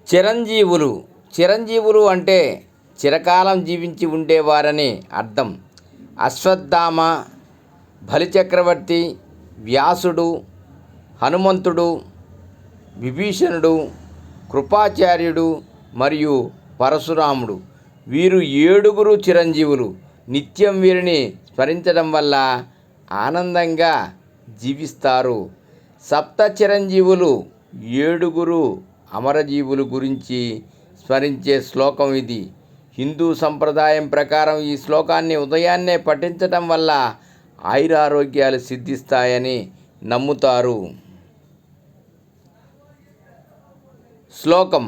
చిరంజీవులు చిరంజీవులు అంటే చిరకాలం జీవించి ఉండేవారని అర్థం. అశ్వత్థామ, బలిచక్రవర్తి, వ్యాసుడు, హనుమంతుడు, విభీషణుడు, కృపాచార్యుడు మరియు పరశురాముడు వీరు 7 చిరంజీవులు. నిత్యం వీరిని స్మరించడం వల్ల ఆనందంగా జీవిస్తారు. సప్త చిరంజీవులు 7 అమరజీవులు గురించి స్మరించే శ్లోకం ఇది. హిందూ సంప్రదాయం ప్రకారం ఈ శ్లోకాన్ని ఉదయాన్నే పఠించటం వల్ల ఆయురారోగ్యాలు సిద్ధిస్తాయని నమ్ముతారు. శ్లోకం: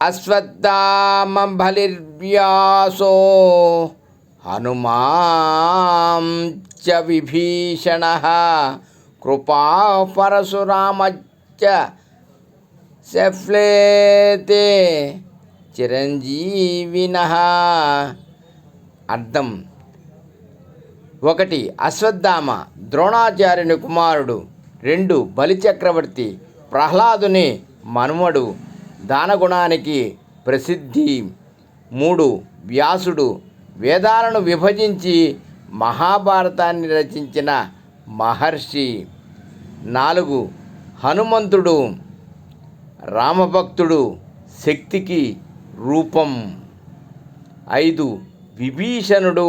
అశ్వత్థామ బలిర్వ్యాసో హనుమాం చ విభీషణః కృపా పరశురామశ్చ శఫ్లేతే చిరంజీవినః. అర్థం: 1. అశ్వత్థామ ద్రోణాచార్యుని కుమారుడు. 2. బలిచక్రవర్తి ప్రహ్లాదుని మనుమడు, దానగుణానికి ప్రసిద్ధి. 3. వ్యాసుడు వేదాలను విభజించి మహాభారతాన్ని రచించిన మహర్షి. 4. హనుమంతుడు రామభక్తుడు, శక్తికి రూపం. 5. విభీషణుడు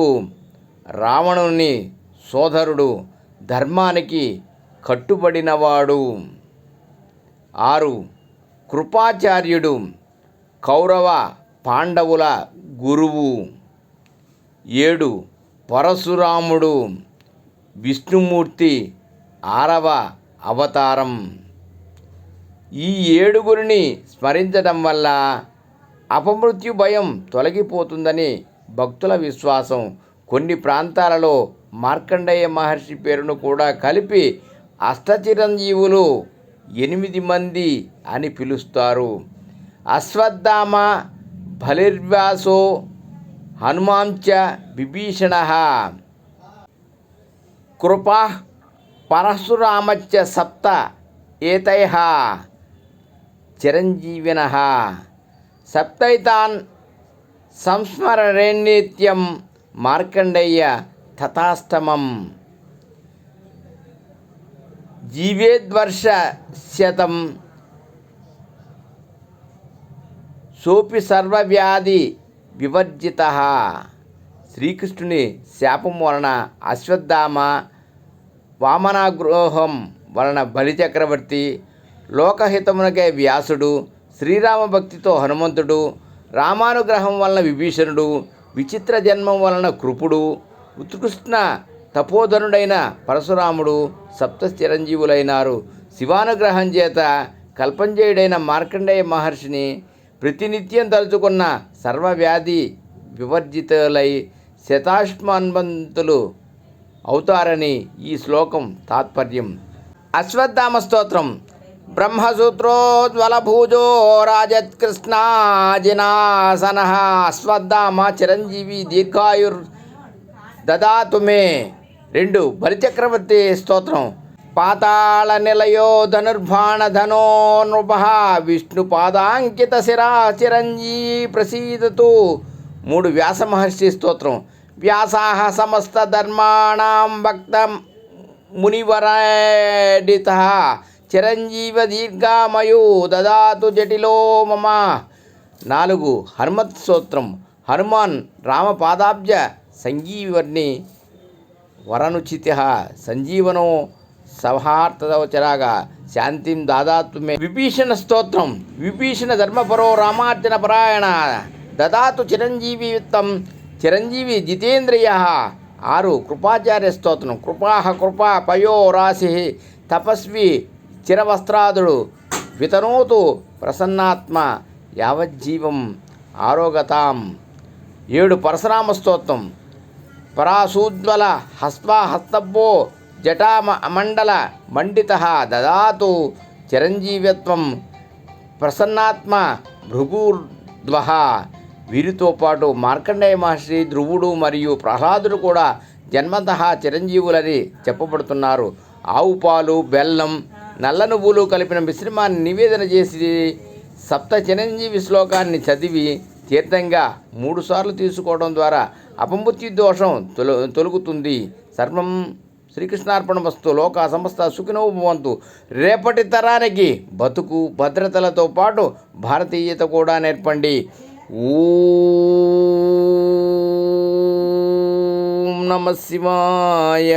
రావణుని సోదరుడు, ధర్మానికి కట్టుబడినవాడు. 6. కృపాచార్యుడు కౌరవ పాండవుల గురువు. 7. పరశురాముడు విష్ణుమూర్తి 6వ అవతారం. ఈ 7 స్మరించడం వల్ల అపమృత్యు భయం తొలగిపోతుందని భక్తుల విశ్వాసం. కొన్ని ప్రాంతాలలో మార్కండేయ మహర్షి పేరును కూడా కలిపి అష్టచిరంజీవులు 8 మంది అని పిలుస్తారు. అశ్వత్థామ బలిర్వ్యాసో హనుమాంచ విభీషణః కృపా పరశురామశ్చ సప్త ఏతైః చిరంజీవినః సప్తైతాన్ సంస్మరణేనిత్యం మార్కండేయ తథాష్టమం. జీవేద్వర్ష శతం సోపి సర్వవ్యాధి వివర్జితః. శ్రీకృష్ణుని శాపం వలన అశ్వత్థామ, వామనాగ్రహం వలన బలిచక్రవర్తి, లోకహితమునకై వ్యాసుడు, శ్రీరామ భక్తితో హనుమంతుడు, రామానుగ్రహం వలన విభీషణుడు, విచిత్ర జన్మం వలన కృపుడు, ఉత్కృష్ణ తపోధనుడైన పరశురాముడు సప్త చిరంజీవులైనారు. శివానుగ్రహం చేత కల్పంజయుడైన మార్కండేయ మహర్షిని ప్రతినిత్యం తలుచుకున్న సర్వవ్యాధి వివర్జితులై శతాష్మంతులు అవుతారని ఈ శ్లోకం తాత్పర్యం. అశ్వత్థామ స్తోత్రం. బ్రహ్మసూత్రోజ్వలభూజో రాజత్కృష్ణాజినాసనః అశ్వత్థామ చిరంజీవి దీర్ఘాయుర్ దదాతు మే. 2. బలిచక్రవర్తి స్తోత్రం. పాతాళ నిలయో ధనుర్బాణధనో నృపః విష్ణు పాదాంకిత శిరా చిరంజీవి ప్రసీదతు. 3. వ్యాస మహర్షి స్తోత్రం. వ్యాసాః సమస్త ధర్మాణాం భక్త మునివరాడితః చిరంజీవ దీర్ఘామయు దదాతు జటిలో మమ. 4. హనుమత్ స్తోత్రం. హనుమాన్ రామపాదాబ్జ సంజీవర్ణి వరనుచితః సంజీవనో సౌహార్దవచరాగా శాంతిం దాదాతు మే. విభీషణ స్తోత్రం. విభీషణ ధర్మపరో రామార్జన పరాయణ దదాతు చిరంజీవిత్వం చిరంజీవి జితేంద్రియః. 6. కృపాచార్య స్తోత్రం. కృపాః కృపా పయో రాశి తపస్వి చిరవస్త్రాదుడు వితనోతు ప్రసన్నాత్మ యావజ్జీవం ఆరోగతాం. 7. పరశురామ స్తోత్రం. పరాశూజ్వల హస్తబ్బో జటామండల మండితః దదాతు చిరంజీవిత్వం ప్రసన్నాత్మ భృగుర్ధ్వః. వీరితో పాటు మార్కండేయ మహర్షి, ధ్రువుడు మరియు ప్రహ్లాదుడు కూడా జన్మతః చిరంజీవులని చెప్పబడుతున్నారు. ఆవు పాలు, బెల్లం, నల్ల నువ్వులు కలిపిన మిశ్రమాన్ని నివేదన చేసి సప్త చిరంజీవి శ్లోకాన్ని చదివి తీర్థంగా 3 సార్లు తీసుకోవడం ద్వారా అపమృత్యు దోషం తొలుగుతుంది. సర్వం శ్రీకృష్ణార్పణమస్తు. లోక సమస్త సుఖినో భవంతు. రేపటి తరానికి బతుకు భద్రతలతో పాటు భారతీయత కూడా నేర్పండి. ఓం నమః శివాయ.